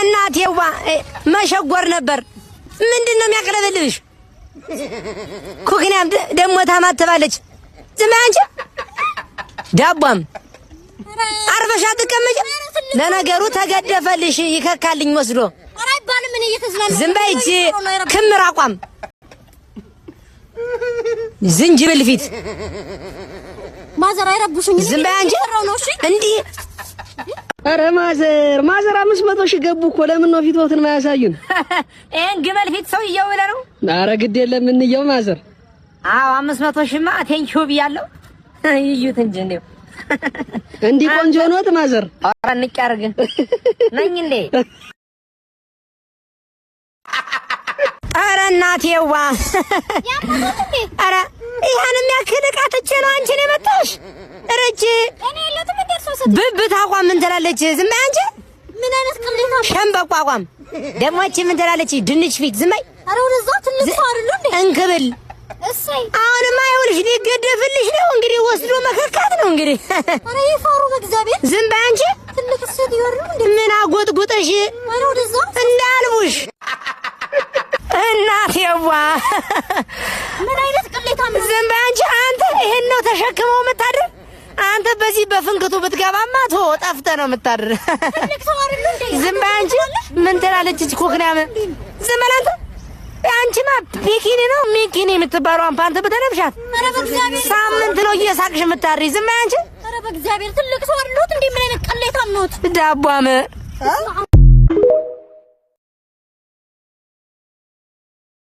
እናቴዋ መሸጎር ነበር። ምንድነው የሚያቀርብልሽ? ኩክናም ደሞ ታማትባለች። ዝም አንቺ ዳቧም አርፈሽ አትቀመጪ። ለነገሩ ተገደፈልሽ ይከካልኝ ወስዶ አራይባልም እኔ እየተዝናናሁ ዝም በይ እንጂ ክምር አቋም ዝንጅብል ፊት ማዘር አይረብሹኝ። ዝም በይ አንቺ እንዴ! አረ ማዘር 500 ሺህ ገቡ እኮ ለምን ነው ፊትዎትን ማያሳዩን? ይሄን ግመል ፊት ሰው እየውለ ነው። አረ ግድ የለም እንየው ማዘር። አዎ 500 ሺህማ ቴንኪው ብያለሁ። ይዩት እንጂ እንደው እንዲህ ቆንጆ ሆኖት ማዘር። አረ እንቀርግ ነኝ እንዴ? አረ እናቴዋ አረ ይሄንም ያክል ዕቃ ትቼ ነው አንቺን የመጣሽ? ረጅ እኔ የለሁትም እንደርሶስ ብብት አቋም ምን ትላለች? ዝም በይ አንቺ። ምን አይነት ቅሌታ ሸምበቆ አቋም ደግሞ እቺ ምን ትላለች? ድንች ፊት ዝም በይ። አረ ወደዛ ትልቅ ሰው አይደሉ እንዴ? እንክብል እሰይ አሁንማ ይኸውልሽ ሊገደፍልሽ ነው እንግዲህ ወስዶ መከካት ነው እንግዲህ። አረ ይፈሩ በእግዚአብሔር። ዝም በይ አንቺ። ትልቅ ሴት ይወሩ እንዴ? ምን አጎጥጉጠሽ አረ ወደዛ እንዳልቡሽ እናቴዋ ምን አይነት ቅሌታ ነው? ዝም በይ አንቺ። አንተ ይሄን ነው ተሸክመው የምታድር? አንተ በዚህ በፍንክቱ ብትገባማ ጠፍተህ ነው የምታድር። ትልቅ ሰው አይደሉ እንዴ? ዝም በይ አንቺ። ምን ትላለች እቺ ኮክናም? ዝም በል አንተ። አንቺማ ቢኪኒ ነው ሚኪኒ የምትባለው ፓንት በተለብሻት አረ በእግዚአብሔር ሳምንት ነው እየሳቅሽ የምታድሪ። ዝም በይ አንቺ። አረ በእግዚአብሔር ትልቅ ሰው አይደሉት እንዴ? ምን አይነት ቅሌታም ነው? ዳቧም